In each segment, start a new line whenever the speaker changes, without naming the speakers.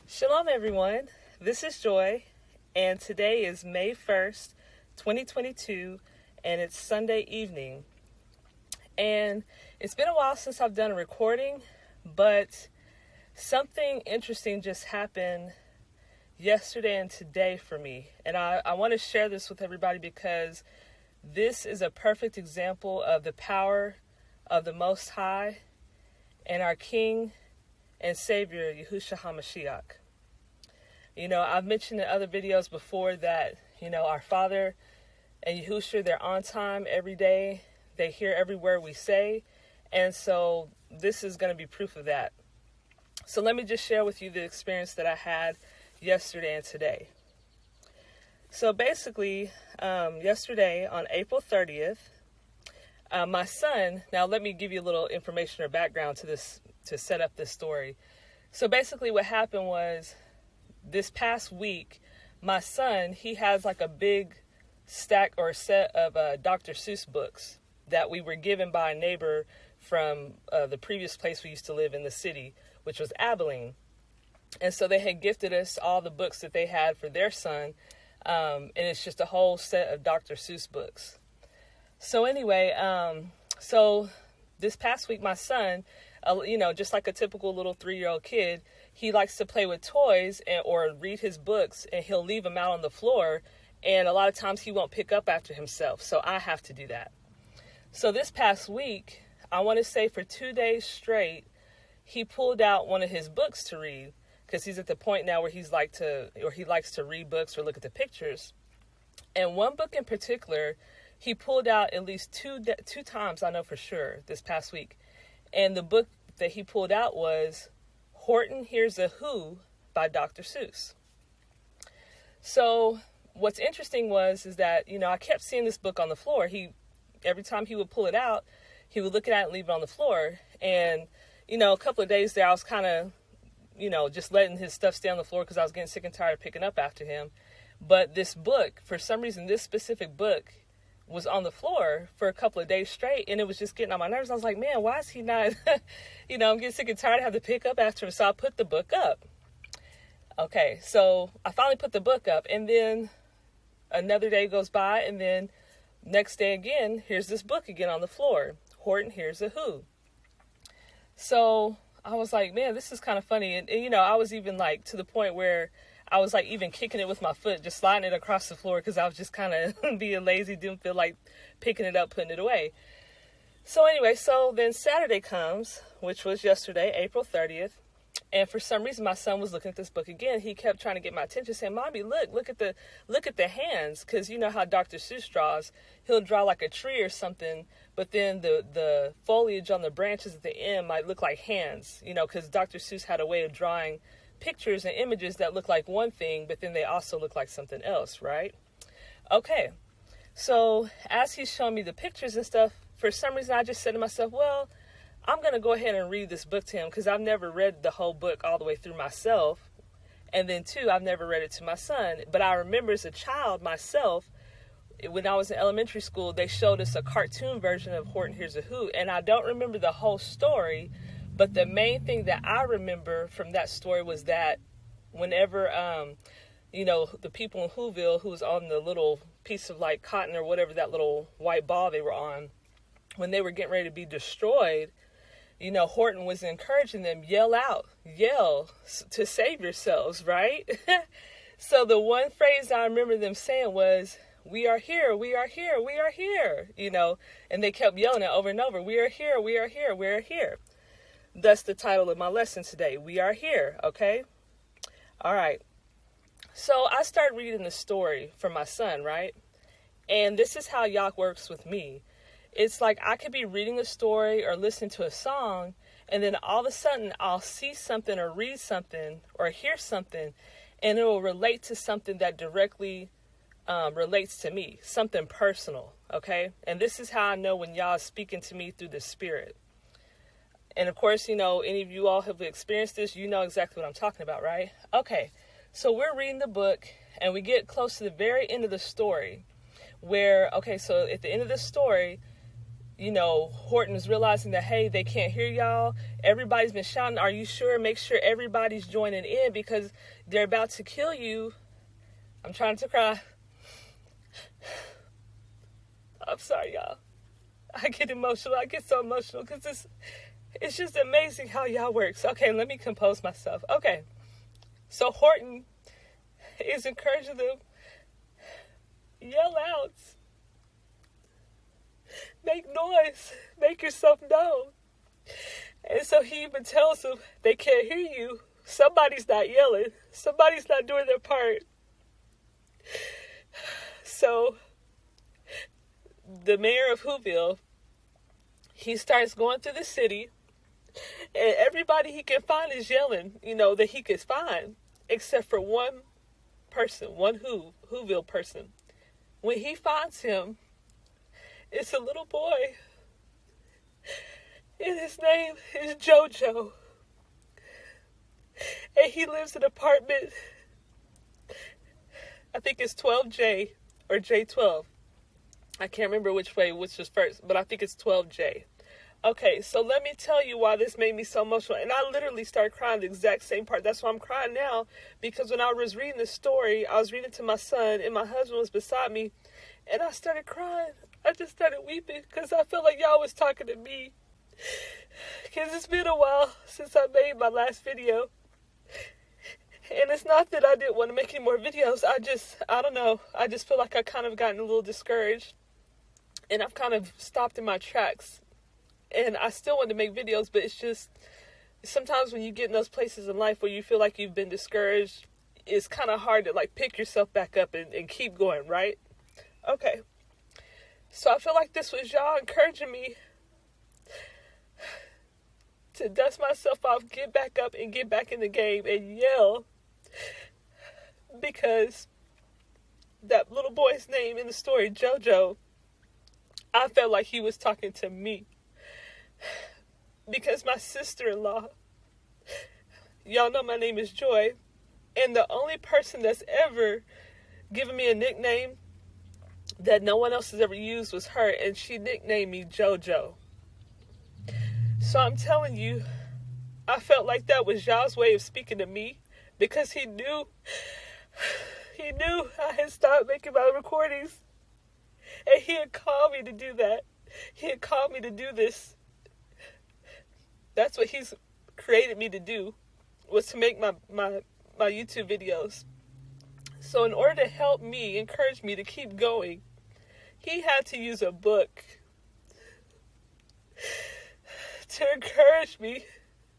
Shalom, everyone. This is Joy, and today is May 1st, 2022, and it's Sunday evening. And it's been a while since I've done a recording, but something interesting just happened yesterday and today for me. And I want to share this with everybody because this is a perfect example of the power of the Most High and our King and Savior, Yahushua HaMashiach. You know, I've mentioned in other videos before that, our Father and Yahushua, they're on time every day. They hear every word we say. And so this is going to be proof of that. So let me just share with you the experience that I had yesterday and today. So basically, yesterday on April 30th, my son, now let me give you a little information or background to this, to set up this story. So basically what happened was this past week, my son, he has like a big stack or set of Dr. Seuss books that we were given by a neighbor from the previous place we used to live in the city, which was Abilene. And so they had gifted us all the books that they had for their son. And it's just a whole set of Dr. Seuss books. So anyway, so this past week, my son, just like a typical little 3-year-old kid, he likes to play with toys or read his books, and he'll leave them out on the floor. And a lot of times he won't pick up after himself. So I have to do that. So this past week, I want to say for 2 days straight, he pulled out one of his books to read because he's at the point now where he likes to read books or look at the pictures. And one book in particular, he pulled out at least two times, I know for sure, this past week. And the book that he pulled out was Horton Hears a Who by Dr. Seuss. So what's interesting is that, I kept seeing this book on the floor. Every time he would pull it out, he would look at it and leave it on the floor. And, a couple of days there, I was kind of, just letting his stuff stay on the floor because I was getting sick and tired of picking up after him. But this book, for some reason, this specific book was on the floor for a couple of days straight, and it was just getting on my nerves. I was like, man, why is he not, I'm getting sick and tired of having to pick up after him, so I put the book up. Okay, so I finally put the book up, and then another day goes by, and then next day again, here's this book again on the floor, Horton Hears a Who. So I was like, man, this is kind of funny, and I was even like to the point where I was like even kicking it with my foot, just sliding it across the floor because I was just kind of being lazy, didn't feel like picking it up, putting it away. So anyway, so then Saturday comes, which was yesterday, April 30th. And for some reason, my son was looking at this book again. He kept trying to get my attention, saying, Mommy, look at the hands. Because you know how Dr. Seuss draws. He'll draw like a tree or something, but then the foliage on the branches at the end might look like hands, because Dr. Seuss had a way of drawing pictures and images that look like one thing, but then they also look like something else, right? Okay, so as he's showing me the pictures and stuff, for some reason I just said to myself, well, I'm going to go ahead and read this book to him because I've never read the whole book all the way through myself. And then two, I've never read it to my son. But I remember as a child myself, when I was in elementary school, they showed us a cartoon version of Horton Hears a Who. And I don't remember the whole story, but the main thing that I remember from that story was that whenever, the people in Whoville who was on the little piece of like cotton or whatever, that little white ball they were on, when they were getting ready to be destroyed, Horton was encouraging them, yell to save yourselves, right? So the one phrase I remember them saying was, we are here, we are here, we are here, and they kept yelling it over and over, we are here, we are here, we are here. That's the title of my lesson today. We are here, okay? All right. So I started reading the story for my son, right? And this is how Yah works with me. It's like I could be reading a story or listening to a song, and then all of a sudden I'll see something or read something or hear something, and it will relate to something that directly relates to me, something personal, okay? And this is how I know when Yah is speaking to me through the Spirit. And of course, any of you all have experienced this, you know exactly what I'm talking about, right? Okay, so we're reading the book, and we get close to the very end of the story, where, okay, so at the end of the story, Horton was realizing that, hey, they can't hear y'all. Everybody's been shouting, are you sure? Make sure everybody's joining in because they're about to kill you. I'm trying to cry. I'm sorry, y'all. I get emotional. I get so emotional because it's just amazing how y'all works. Okay, let me compose myself. Okay, so Horton is encouraging them, yell out, make noise, make yourself known. And so he even tells them, they can't hear you. Somebody's not yelling. Somebody's not doing their part. So the mayor of Whoville, he starts going through the city, and everybody he can find is yelling, that he could find, except for one person, one Whoville person. When he finds him, it's a little boy, and his name is JoJo, and he lives in apartment, I think it's 12J or J12. I can't remember which was first, but I think it's 12J. Okay, so let me tell you why this made me so emotional. And I literally started crying the exact same part. That's why I'm crying now, because when I was reading this story, I was reading to my son, and my husband was beside me, and I started crying. I just started weeping, because I felt like y'all was talking to me. Because it's been a while since I made my last video. And it's not that I didn't want to make any more videos. I don't know. I just feel like I kind of gotten a little discouraged. And I've kind of stopped in my tracks. And I still want to make videos, but it's just, sometimes when you get in those places in life where you feel like you've been discouraged, it's kind of hard to pick yourself back up and keep going, right? Okay. So I feel like this was y'all encouraging me to dust myself off, get back up, and get back in the game and yell. Because that little boy's name in the story, JoJo, I felt like he was talking to me. Because my sister-in-law, y'all know my name is Joy, and the only person that's ever given me a nickname that no one else has ever used was her, and she nicknamed me JoJo. So I'm telling you, I felt like that was y'all's way of speaking to me, because he knew I had stopped making my recordings, and he had called me to do that. He had called me to do this. That's what he's created me to do, was to make my YouTube videos. So in order to help me, encourage me to keep going, he had to use a book to encourage me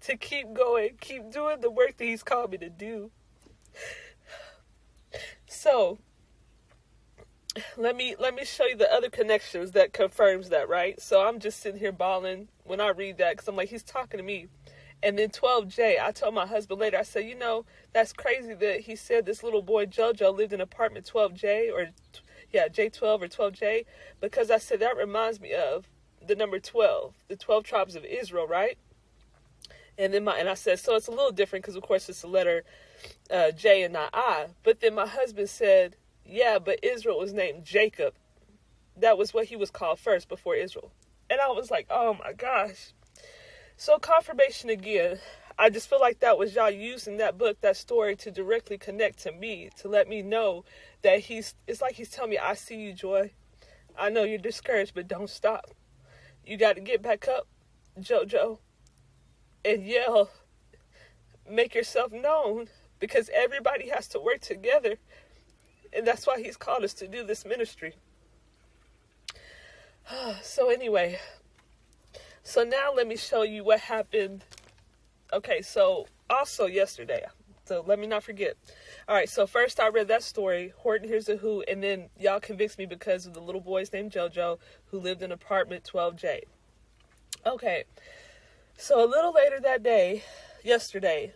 to keep going, keep doing the work that he's called me to do. So let me show you the other connections that confirms that, right? So I'm just sitting here bawling when I read that, because I'm like, he's talking to me. And then 12J, I told my husband later, I said, that's crazy that he said this little boy JoJo lived in apartment 12J, or J12 or 12J, because I said that reminds me of the number 12, the 12 tribes of Israel, right? And I said, so it's a little different because, of course, it's the letter J and not I. But then my husband said, yeah, but Israel was named Jacob. That was what he was called first before Israel. And I was like, oh my gosh. So confirmation again. I just feel like that was y'all using that book, that story, to directly connect to me, to let me know that it's like he's telling me, I see you, Joy. I know you're discouraged, but don't stop. You got to get back up, JoJo, and yell, make yourself known, because everybody has to work together. And that's why he's called us to do this ministry. So anyway, so now let me show you what happened. Okay, so also yesterday, so let me not forget. All right, so first I read that story, Horton Hears a Who, and then y'all convinced me because of the little boy's named JoJo who lived in apartment 12J. Okay, so a little later that day, yesterday,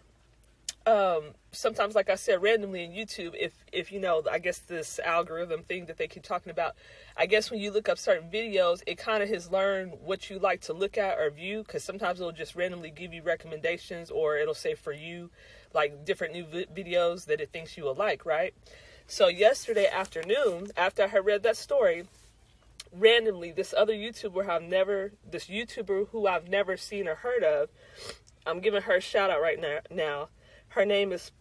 sometimes, like I said, randomly in YouTube, if I guess this algorithm thing that they keep talking about, I guess when you look up certain videos, it kind of has learned what you like to look at or view, because sometimes it'll just randomly give you recommendations, or it'll say for you, like different new videos that it thinks you will like, right? So yesterday afternoon, after I had read that story, randomly, this YouTuber who I've never seen or heard of, I'm giving her a shout out right now. Her name is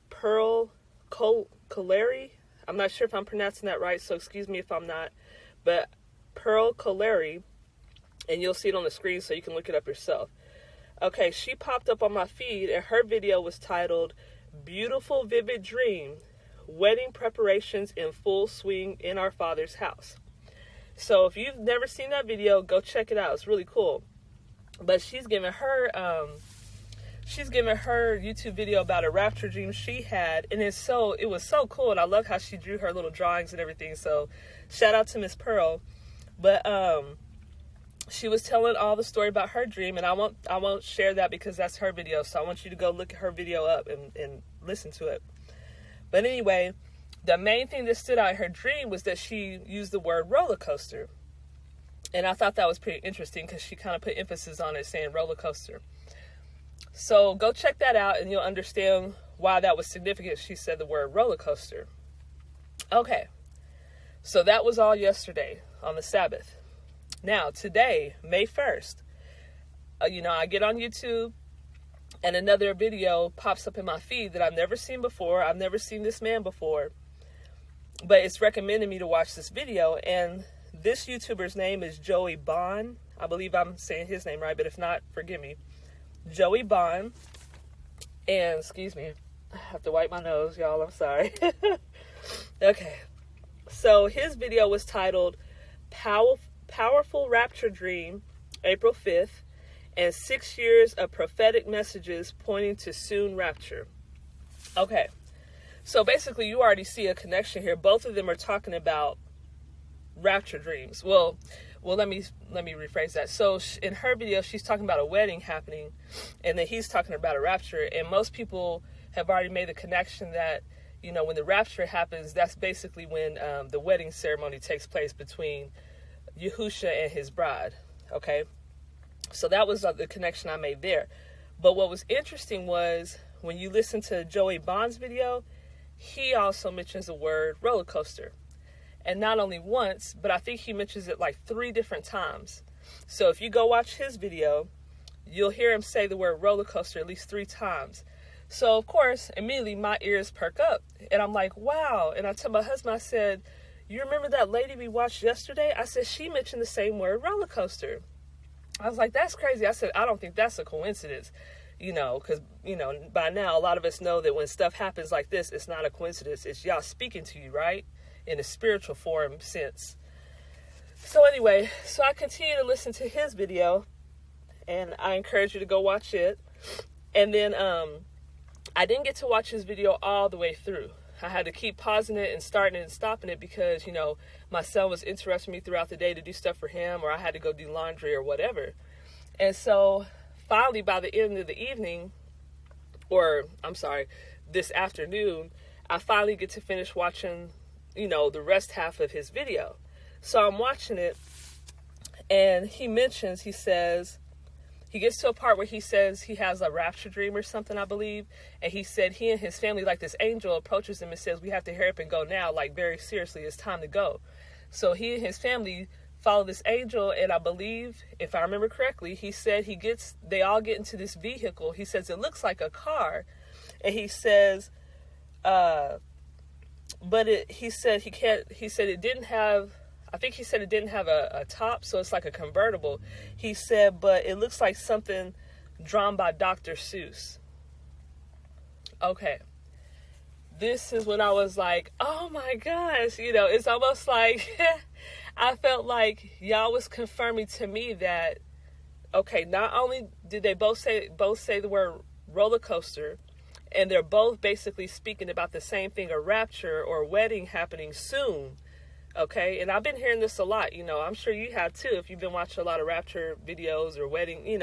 Pearl Coleri. I'm not sure if I'm pronouncing that right, so excuse me if I'm not. But Pearl Coleri, and you'll see it on the screen so you can look it up yourself. Okay, she popped up on my feed, and her video was titled, Beautiful Vivid Dream, Wedding Preparations in Full Swing in Our Father's House. So if you've never seen that video, go check it out. It's really cool. But she's giving her YouTube video about a rapture dream she had, and it was so cool, and I love how she drew her little drawings and everything. So shout out to Miss Pearl. But she was telling all the story about her dream, and I won't share that because that's her video. So I want you to go look at her video up and listen to it. But anyway, the main thing that stood out in her dream was that she used the word roller coaster. And I thought that was pretty interesting because she kind of put emphasis on it, saying roller coaster. So go check that out and you'll understand why that was significant. She said the word roller coaster. Okay, so that was all yesterday on the Sabbath. Now, today, May 1st, I get on YouTube and another video pops up in my feed that I've never seen before. I've never seen this man before, but it's recommending me to watch this video. And this YouTuber's name is Joey Bond. I believe I'm saying his name right, but if not, forgive me. Joey Bond. And, excuse me, I have to wipe my nose, y'all. I'm sorry. Okay. So his video was titled Powerful Rapture Dream, April 5th, and 6 years of prophetic messages pointing to soon rapture. Okay. So basically, you already see a connection here. Both of them are talking about rapture dreams. Well, let me rephrase that. So in her video, she's talking about a wedding happening, and then he's talking about a rapture. And most people have already made the connection that, when the rapture happens, that's basically when the wedding ceremony takes place between Yahusha and his bride. Okay, so that was the connection I made there. But what was interesting was when you listen to Joey Bond's video, he also mentions the word roller coaster. And not only once, but I think he mentions it like 3 different times. So if you go watch his video, you'll hear him say the word roller coaster at least 3 times. So, of course, immediately my ears perk up. And I'm like, wow. And I tell my husband, I said, you remember that lady we watched yesterday? I said, she mentioned the same word, roller coaster. I was like, that's crazy. I said, I don't think that's a coincidence. Because, by now, a lot of us know that when stuff happens like this, it's not a coincidence. It's y'all speaking to you, right? In a spiritual form sense. So anyway, so I continue to listen to his video, and I encourage you to go watch it. And then I didn't get to watch his video all the way through. I had to keep pausing it and starting it and stopping it because, my son was interrupting me throughout the day to do stuff for him, or I had to go do laundry or whatever. And so finally, by the end of the evening, this afternoon, I finally get to finish watching the rest half of his video. So I'm watching it, and he says, he gets to a part where he says he has a rapture dream or something, I believe. And he said he and his family, like this angel approaches him and says, we have to hurry up and go now, like very seriously, it's time to go. So he and his family follow this angel, and I believe, if I remember correctly, he said they all get into this vehicle. He says it looks like a car, and he says, he said it didn't have a top, so it's like a convertible. He said, but it looks like something drawn by Dr. Seuss. Okay. This is when I was like, oh my gosh, it's almost like I felt like y'all was confirming to me that, okay, not only did they both say the word roller coaster, and they're both basically speaking about the same thing, a rapture or wedding happening soon. Okay, and I've been hearing this a lot. I'm sure you have too. If you've been watching a lot of rapture videos or wedding,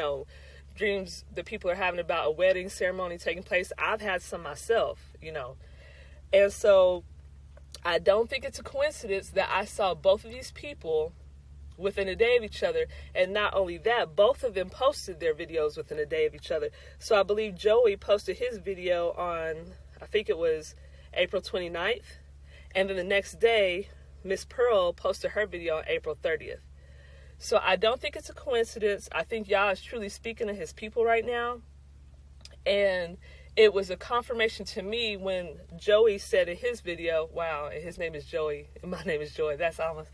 dreams that people are having about a wedding ceremony taking place. I've had some myself, And so I don't think it's a coincidence that I saw both of these people within a day of each other. And not only that, both of them posted their videos within a day of each other. So I believe Joey posted his video on, I think it was April 29th. And then the next day, Miss Pearl posted her video on April 30th. So I don't think it's a coincidence. I think Yah is truly speaking to his people right now. And it was a confirmation to me when Joey said in his video, wow, and his name is Joey, and my name is Joy. That's almost,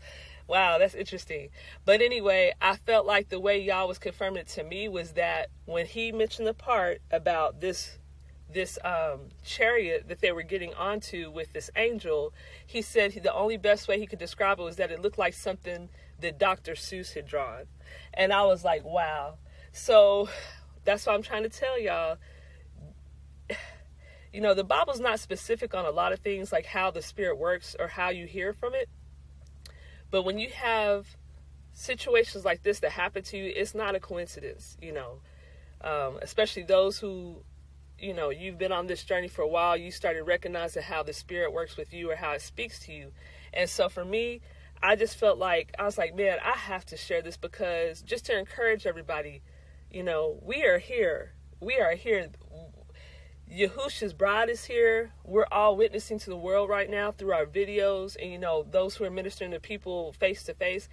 wow, that's interesting. But anyway, I felt like the way Yah was confirming it to me was that when he mentioned the part about this chariot that they were getting onto with this angel, he said the only best way he could describe it was that it looked like something that Dr. Seuss had drawn. And I was like, wow. So that's what I'm trying to tell y'all. You know, the Bible's not specific on a lot of things, like how the Spirit works or how you hear from it. But when you have situations like this that happen to you, it's not a coincidence, you know, especially those who, you know, you've been on this journey for a while. You started recognizing how the Spirit works with you or how it speaks to you. And so for me, I just felt like, I was like, man, I have to share this, because just to encourage everybody, you know, we are here. We are here. Yahusha's bride is here. We're all witnessing to the world right now through our videos and, you know, those who are ministering to people face to face.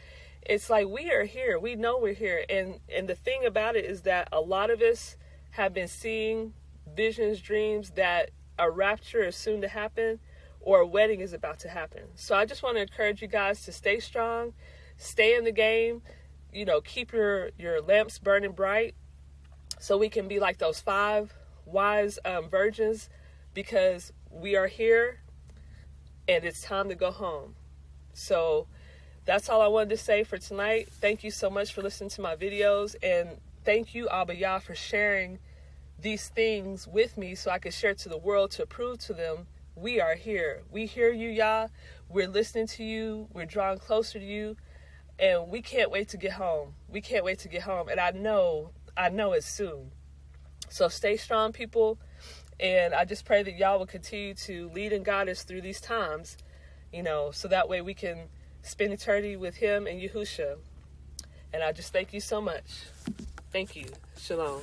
It's like we are here. We know we're here. And the thing about it is that a lot of us have been seeing visions, dreams that a rapture is soon to happen or a wedding is about to happen. So I just want to encourage you guys to stay strong, stay in the game, you know, keep your lamps burning bright so we can be like those 5 wise virgins, because we are here and it's time to go home. So that's all I wanted to say for tonight. Thank you so much for listening to my videos, and thank you, Abba Yah, for sharing these things with me so I can share it to the world to prove to them we are here. We hear you, Yah. We're listening to you. We're drawing closer to you, and we can't wait to get home. We can't wait to get home, and I know it's soon. So stay strong, people, and I just pray that y'all will continue to lead and guide us through these times, you know, so that way we can spend eternity with him and Yahusha. And I just thank you so much. Thank you. Shalom.